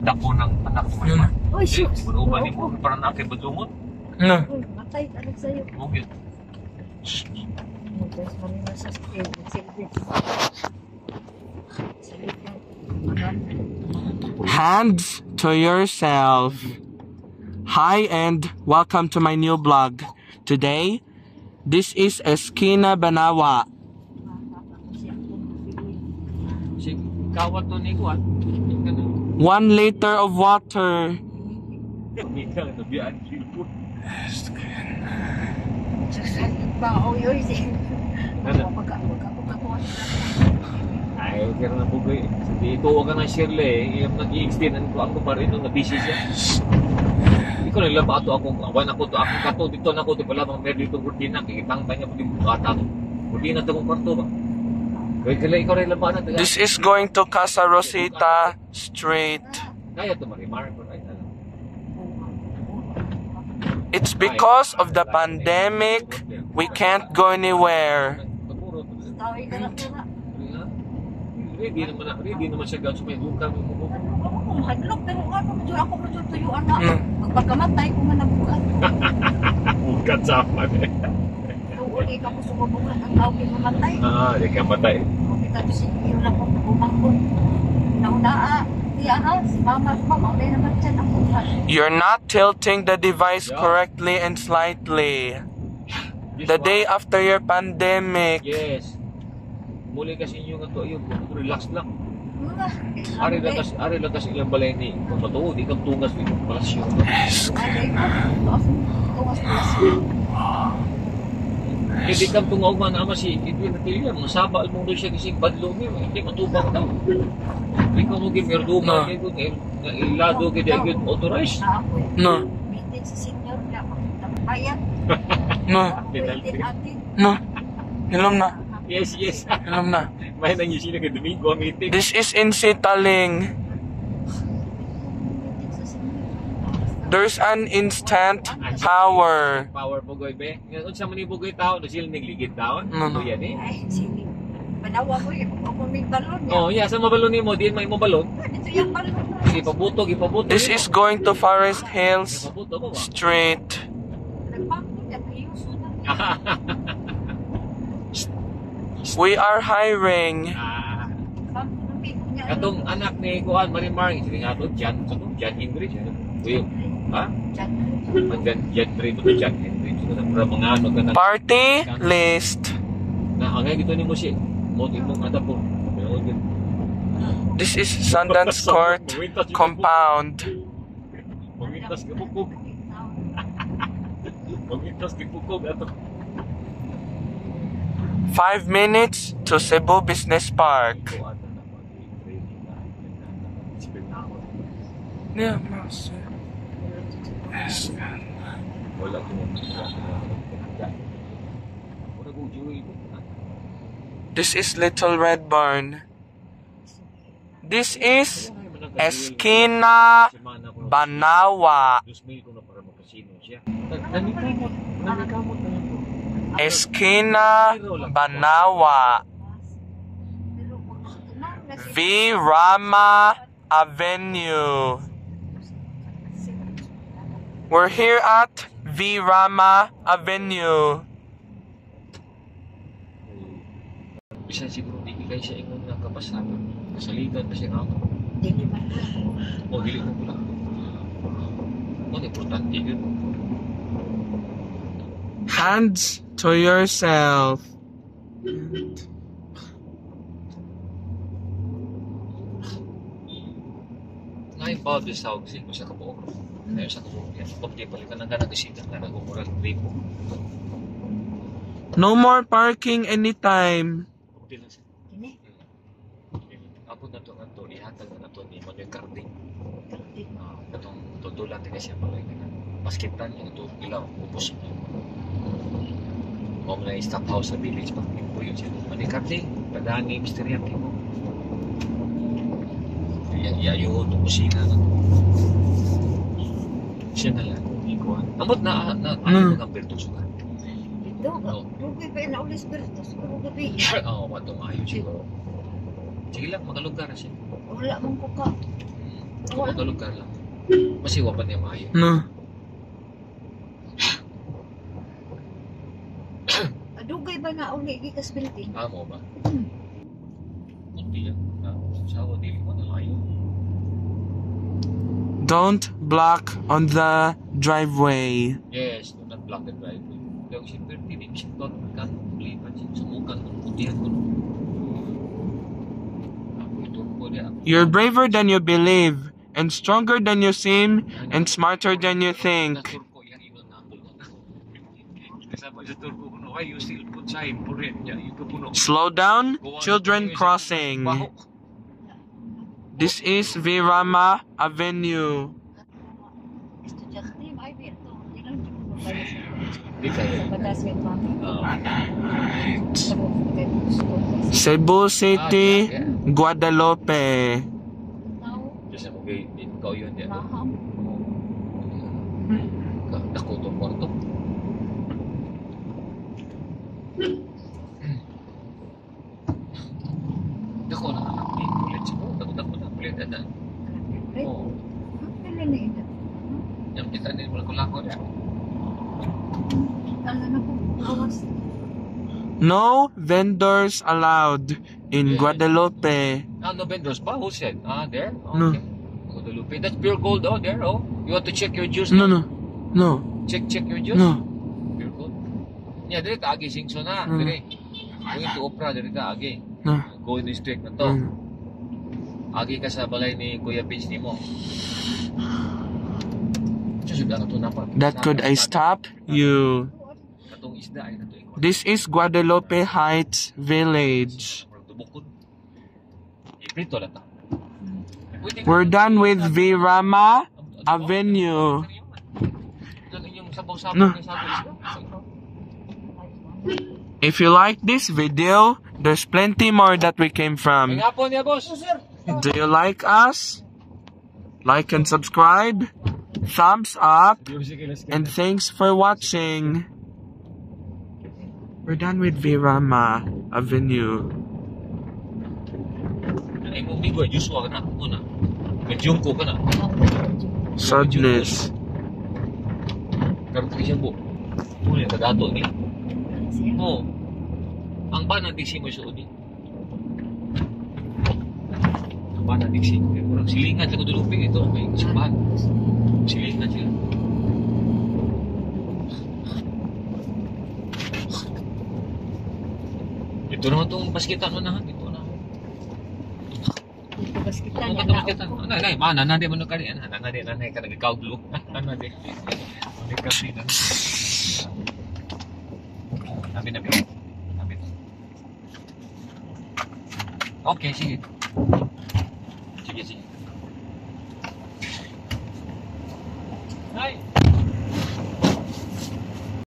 dako ng anak mo. Uy, sus. Beruban ni mo para na kay betumot. No. Matay anak sa'yo. Bugit. Hands to yourself. Hi and welcome to my new vlog. Today, this is Esquina Banawa. Si kawat to ni kuan. 1 liter of water. Mikal to bian silput. Ay, kaya na bugoy. Sabi, ito ka na Shirley. Yung nag-i-extend ko ako pa rin nung na-busy siya. Ikaw na lang ba ito akong awan ako to. Ako kato, dito na ako. Di pala mga meron dito kurtina. Kikitang tanya po yung bukata ko. Kurtina ito kong kwarto ba? Kaya kala ikaw rin lang ba na. This is going to Casa Rosita Street. Kaya ito marimar. It's because of the pandemic, we can't go anywhere. Ready naman siya gawin sa may luka. Hadlok, pero ako matutuyuan na. Magpagkamatay ko man nabukat. Bukat sama eh. Uli ka ko sumubukan ang tao mamatay. Di ka matay. Kita to si iyo lang ko bumangkon. Nauna, siya si mama mamatay naman siya ng buhat. You're not tilting the device correctly and slightly. The day after your pandemic. Yes. Muli kasi inyo nga to, ayun, relax lang. Ari lang kasi ilang balay ni kung matuod, ikang tungas ni palasyo. Hindi kang tungog man naman si Edwin Natilya, masaba mo doon siya kasi badlo niyo, hindi matubang daw. Ikaw mo gimerduma, ilado ka di agad authorized. No. Meeting si senior na, bayad. No. No. Ilom na. Yes. Ilom na. May nang yung sila ka Domingo meeting. This is in Sitaling. There's an instant power. Power bugoy be. Ngayon sa mani bugoy tao, na sila nagligid tao. No. Yan eh. Ay, sige. Panawa ko yung kung may balon niya. Oh, yeah, sa mabalon ni mo, di may mo balon. Ito yung balon. Ipabuto. This is going to Forest Hills Ipabuto ba? Street. Nagpapot at ayuso na. We are hiring. Katong anak ni Kuan Marimar, sige nga to, Jan Ingrid. Uy, ha? Jan Ingrid to Jan Ingrid. Para mga ano ka na. Party list. Na angay gito ni mo si moti mo kada po. This is Sundance Court compound. Pamintas ka bukog. Pamintas ka bukog ato. 5 minutes to Cebu Business Park. Yeah, master. Yes. This is Little Red Barn. This is Esquina Banawa. Esquina Banawa. V. Rama Avenue. We're here at V. Rama Avenue. Bisa siguro di kay siya ingon nga kapasanan. Saligan pa siya ako. Dili man. O dili mo pula. O importante yun. Hands to yourself. Ngayon ba di sa og sa kabuok. Ngayon sa kabuok yan. Pag di palitan ng kanang isita na nagumurang ripo. No more parking anytime. Okay lang siya. Kini. Ako na to nga to, ihatag na to ni Manuel Carding. Katong tutulan din siya pala yung basketan yung ito ilaw, upos mo. O na staff house sa village, pag po yun siya. Manuel Carding, tadaan ni Mr. Yati mo. Yung ito kusina na. Siya na lang, ikuan. Amot na ano ang bertuso ka? Ito, rugay pa na ulis bertos, rugay. Oo, matong ayos siguro. Sige lang, magalugar siya. Wala mong ko ka. Kung mga lugar lang. Masiwa pa niya maayo. No. Adugay ba na uli gikas building? Amo ba? Kunti yan. Sawa, dili mo na maayo. Don't block on the driveway. Yes, do not block the driveway. Kaya si Bertie, di siya ito kan lipat siya sumukan ng putihan ko. Ako ito ko niya. You're braver than you believe, and stronger than you seem, and smarter than you think. Turko yang iwan na ako. Kasama sa turko ko, why you still put sign for it niya? Yung kapuno. Slow down, children crossing. Baho. This is Virama Avenue. Estudyante, ay bito. Ilang di mo ba sa Di kaya. batas with mami? Ah. Cebu City, Guadalupe. Now, Kasi mo kay ikaw yun yan. maham. Dako itong kwarto. Dako na. Ulit siya mo. Dako na. Ulit na. Oo. Pili na ito. Yang kita din mo lako niya. Alam na po, awas. No vendors allowed in Guadalupe. No vendors ba? Who said? There? No. Okay. Guadalupe. That's pure gold. Oh, there. Oh. You want to check your juice? No, no, no, Check your juice? no. Pure gold. Yeah, dire ta agi singso na. Mm. Dire. Going to Opera, dire ta agi. No. Going district na to. Mm. Agi ka sa balay ni Kuya Pins ni mo. Sudah na to na pa. That could I stop you? Katong isda ay kato iko. This is Guadalupe Heights Village. Tubukon. Iprito lang ta. We're done with Virama Avenue. Yung sabaw-sabaw No. ng sabaw isda. If you like this video, there's plenty more that we came Ay from. nga po niya, boss. Do you like us? Like and subscribe. Thumbs up. And thanks for watching. We're done with Virama Avenue. Ay mo bigo, Joshua ka na. Una. Medjungko ka na. Sadness. Karoon ka siya po. Muna yung kagato ni. Oo. Ang ba ng diksi mo suod ni? Ang ba ng diksi? Kurang silingan sa Guadalupe ito. May kasabahan. Silingan sila. Ito naman itong basketan mo na. Ito na. Basketan Ano niya ka na basketan? Nanay, mana na di mo na kari. Nanay ka nagkakauglo. Nanay. Nanay kasi na. Nabi. Okay, sige. Sige.